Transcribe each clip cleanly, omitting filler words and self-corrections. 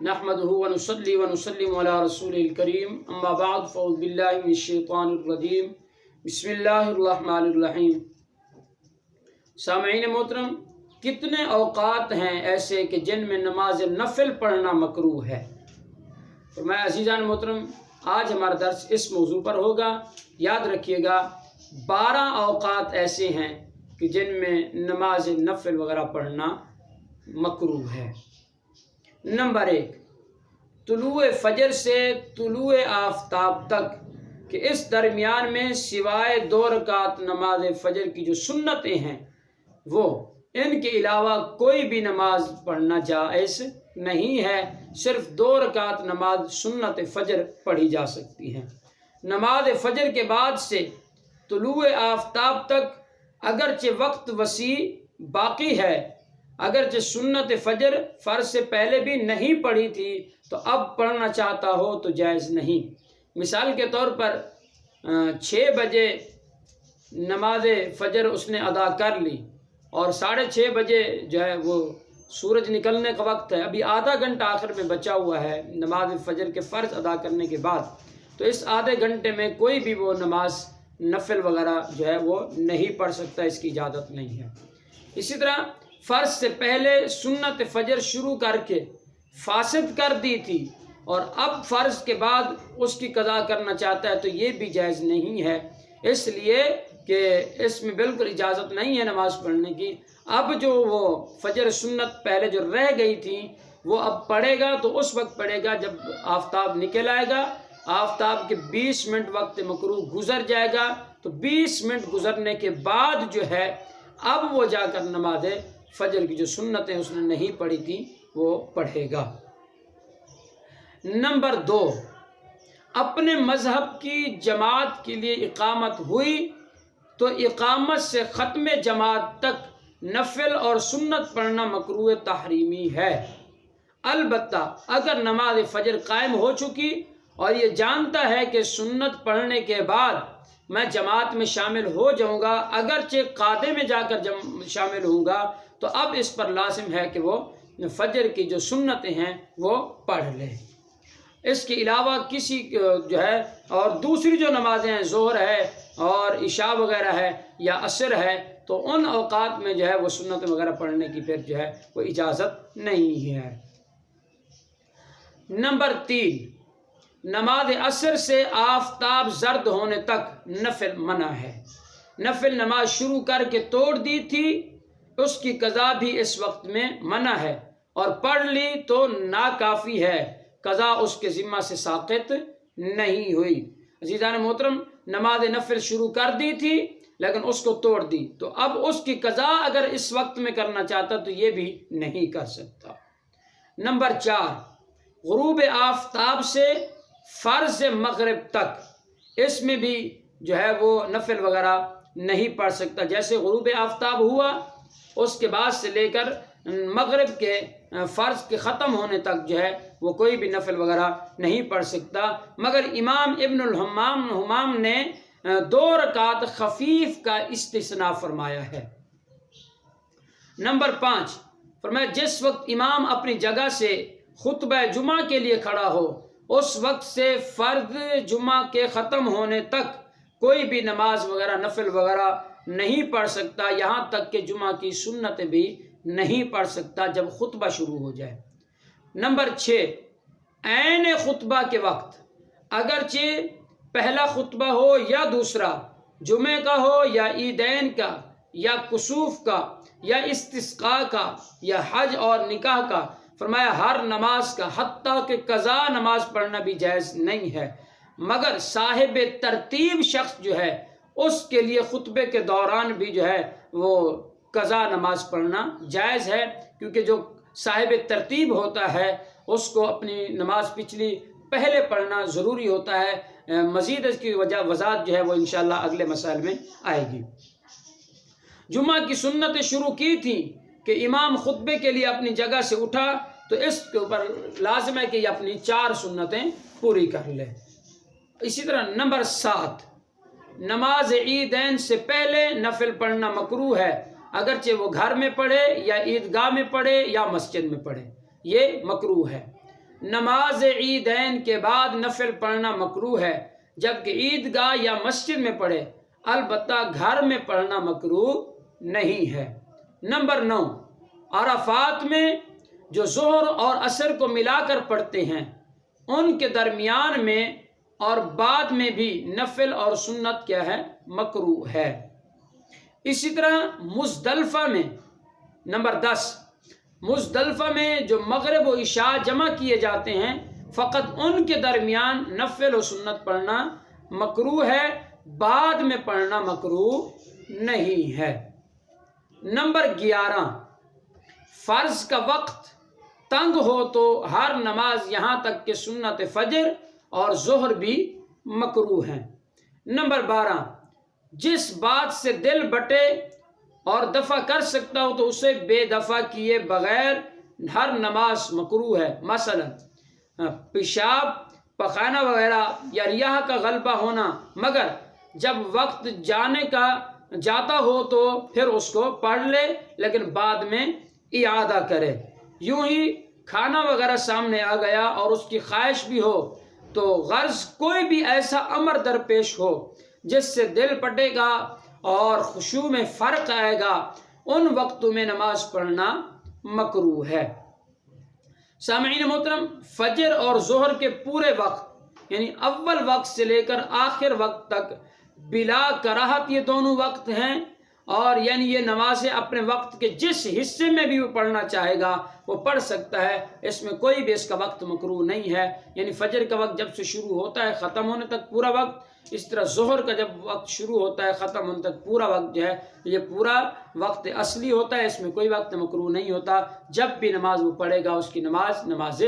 नहमदुहु व नुसल्ली व नुसल्लिमु अला रसूलिल करीम अम्मा बाद फ़अऊज़ु बिल्लाहि मिनश्शैतानिर रजीम बिस्मिल्लाहिर्रहमानिर रहीम। सामईन मोहतरम, कितने औक़ात हैं ऐसे कि जिनमें नमाज नफिल पढ़ना मकरूह है। तो मैं अज़ीज़ान मोहतरम, आज हमारा दर्स इस मौजू पर होगा। याद रखिएगा, 12 औक़ात ऐसे हैं कि जिनमें नमाज नफिल वगैरह पढ़ना मकरूह है। नंबर 1, तुलुए फजर से तुलुए आफ्ताब तक कि इस दरमियान में सिवाय 2 रकात नमाज फजर की जो सुन्नतें हैं वो इनके अलावा कोई भी नमाज पढ़ना जायज़ नहीं है। सिर्फ 2 रकात नमाज सुन्नत फजर पढ़ी जा सकती हैं। नमाज फजर के बाद से तुलुए आफ्ताब तक अगरचे वक्त वसी बाकी है, अगरचे सुन्नत फजर फ़र्ज से पहले भी नहीं पढ़ी थी तो अब पढ़ना चाहता हो तो जायज़ नहीं। मिसाल के तौर पर 6 बजे नमाज फजर उसने अदा कर ली और 6:30 बजे जो है वो सूरज निकलने का वक्त है, अभी आधा घंटा आखिर में बचा हुआ है नमाज फजर के फ़र्ज अदा करने के बाद, तो इस आधे घंटे में कोई भी वो नमाज नफिल वगैरह जो है वो नहीं पढ़ सकता, इसकी इजाज़त नहीं है। इसी तरह फ़र्ज से पहले सुन्नत फजर शुरू करके फासिद कर दी थी और अब फ़र्ज के बाद उसकी कज़ा करना चाहता है तो ये भी जायज़ नहीं है, इसलिए कि इसमें बिल्कुल इजाज़त नहीं है नमाज़ पढ़ने की। अब जो वो फजर सुन्नत पहले जो रह गई थी वो अब पढ़ेगा तो उस वक्त पढ़ेगा जब आफ्ताब निकल आएगा। आफ्ताब के 20 मिनट वक्त मकरूह गुज़र जाएगा तो 20 मिनट गुज़रने के बाद जो है अब वो जाकर नमाज फजर की जो सुन्नतें उसने नहीं पढ़ी थी वो पढ़ेगा। नंबर 2, अपने मज़हब की जमात के लिए इकामत हुई तो इकामत से ख़त्म जमात तक नफिल और सुन्नत पढ़ना मकरूह तहरीमी है। अलबत्ता अगर नमाज फजर कायम हो चुकी और ये जानता है कि सुन्नत पढ़ने के बाद मैं जमात में शामिल हो जाऊंगा, अगरचे कादे में जाकर शामिल होऊंगा, तो अब इस पर लाजिम है कि वो फजर की जो सुन्नतें हैं वो पढ़ ले। इसके अलावा किसी जो है और दूसरी जो नमाज़ें हैं, ज़ोहर है और इशा वगैरह है या असर है, तो उन औक़ात में जो है वो सुन्नत वगैरह पढ़ने की फिर जो है वो इजाज़त नहीं है। नंबर 3, नमाज असर से आफ्ताब जर्द होने तक नफिल मना है। नफिल नमाज शुरू करके तोड़ दी थी, उसकी कज़ा भी इस वक्त में मना है और पढ़ ली तो नाकाफ़ी है, कज़ा उसके ज़िम्मा से साक़ित नहीं हुई। अज़ीज़ान मोहतरम, नमाज नफिल शुरू कर दी थी लेकिन उसको तोड़ दी तो अब उसकी कज़ा अगर इस वक्त में करना चाहता तो ये भी नहीं कर सकता। नंबर 4, गुरूब आफ्ताब से फ़र्ज़ मग़रिब तक, इसमें भी जो है वो नफिल वगैरह नहीं पढ़ सकता। जैसे गुरूब आफ्ताब हुआ उसके बाद से लेकर मग़रिब के फ़र्ज़ के ख़त्म होने तक जो है वो कोई भी नफिल वगैरह नहीं पढ़ सकता, मगर इमाम इब्नुल हम्माम ने 2 रकात खफीफ का इस्तिस्ना फरमाया है। नंबर 5, फरमाया जिस वक्त इमाम अपनी जगह से खुतबा जुमा के लिए खड़ा हो उस वक्त से फ़र्द जुमा के ख़त्म होने तक कोई भी नमाज वगैरह नफिल वगैरह नहीं पढ़ सकता, यहाँ तक कि जुमा की सुन्नतें भी नहीं पढ़ सकता जब खुतबा शुरू हो जाए। नंबर 6, ऐन खुतबा के वक्त, अगरचे पहला खुतबा हो या दूसरा, जुमे का हो या ईदैन का या कुसूफ का या इस्तिस्का का या हज और निकाह का, फरमाया हर नमाज का हत्ता कि कज़ा नमाज पढ़ना भी जायज़ नहीं है, मगर साहिब तरतीब शख्स जो है उसके लिए खुतबे के दौरान भी जो है वो कज़ा नमाज पढ़ना जायज़ है, क्योंकि जो साहिब तरतीब होता है उसको अपनी नमाज पिछली पहले पढ़ना ज़रूरी होता है। मज़ीद इसकी वज़ाहत जो है वो इंशाअल्लाह अगले मसाइल में आएगी। जुमा की सुन्नतें शुरू की थी कि इमाम खुतबे के लिए अपनी जगह से उठा तो इसके ऊपर लाजिम है कि ये अपनी 4 सुन्नतें पूरी कर ले। इसी तरह नंबर 7, नमाज ईदैन से पहले नफिल पढ़ना मकरूह है, अगरचे वो घर में पढ़े या ईदगाह में पढ़े या मस्जिद में पढ़े, ये मकरूह है। نماز عیدین کے بعد نفل پڑھنا مکروہ ہے، جبکہ عیدگاہ یا مسجد میں پڑھے، البتہ گھر میں پڑھنا مکروہ نہیں ہے۔ نمبر 9، عرفات میں جو ظہر اور عصر کو ملا کر پڑھتے ہیں ان کے درمیان میں اور بعد میں بھی نفل اور سنت کیا ہے؟ مکروہ ہے۔ اسی طرح مزدلفہ میں، نمبر 10، مزدلفہ میں جو مغرب و عشاء جمع کیے جاتے ہیں فقط ان کے درمیان نفل و سنت پڑھنا مکروہ ہے، بعد میں پڑھنا مکروہ نہیں ہے۔ نمبر 11، فرض کا وقت تنگ ہو تو ہر نماز یہاں تک کہ سنت فجر اور ظہر بھی مکروہ ہیں۔ نمبر 12، جس بات سے دل بٹے اور دفع کر سکتا ہو تو اسے بے دفع کیے بغیر ہر نماز مکروہ ہے، مثلا پیشاب، پخانہ وغیرہ یا ریاح کا غلبہ ہونا، مگر جب وقت جاتا ہو تو پھر اس کو پڑھ لے لیکن بعد میں اعادہ کرے۔ یوں ہی کھانا وغیرہ سامنے آ گیا اور اس کی خواہش بھی ہو تو غرض کوئی بھی ایسا امر درپیش ہو جس سے دل پٹے گا اور خشوع میں فرق آئے گا، ان وقتوں میں نماز پڑھنا مکروہ ہے۔ سامعین محترم، فجر اور ظہر کے پورے وقت یعنی اول وقت سے لے کر آخر وقت تک بلا کراہت یہ دونوں وقت ہیں، اور یعنی یہ نمازیں اپنے وقت کے جس حصے میں بھی وہ پڑھنا چاہے گا وہ پڑھ سکتا ہے، اس میں کوئی بھی اس کا وقت مکروہ نہیں ہے۔ یعنی فجر کا وقت جب سے شروع ہوتا ہے ختم ہونے تک پورا وقت، اس طرح ظہر کا جب وقت شروع ہوتا ہے ختم ہونے تک پورا وقت جو ہے یہ پورا وقت اصلی ہوتا ہے، اس میں کوئی وقت مکروہ نہیں ہوتا۔ جب بھی نماز وہ پڑھے گا اس کی نماز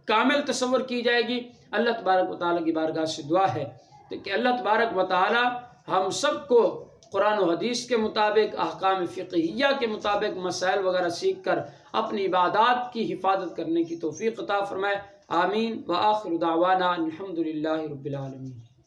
کامل تصور کی جائے گی۔ اللہ تبارک و تعالیٰ کی بارگاہ سے دعا ہے کہ اللہ تبارک و تعالیٰ ہم سب کو قرآن و حدیث کے مطابق، احکام فقہیہ کے مطابق مسائل وغیرہ سیکھ کر اپنی عبادات کی حفاظت کرنے کی توفیق عطا فرمائے۔ آمین۔ وآخر دعوانا الحمدللہ رب العالمین۔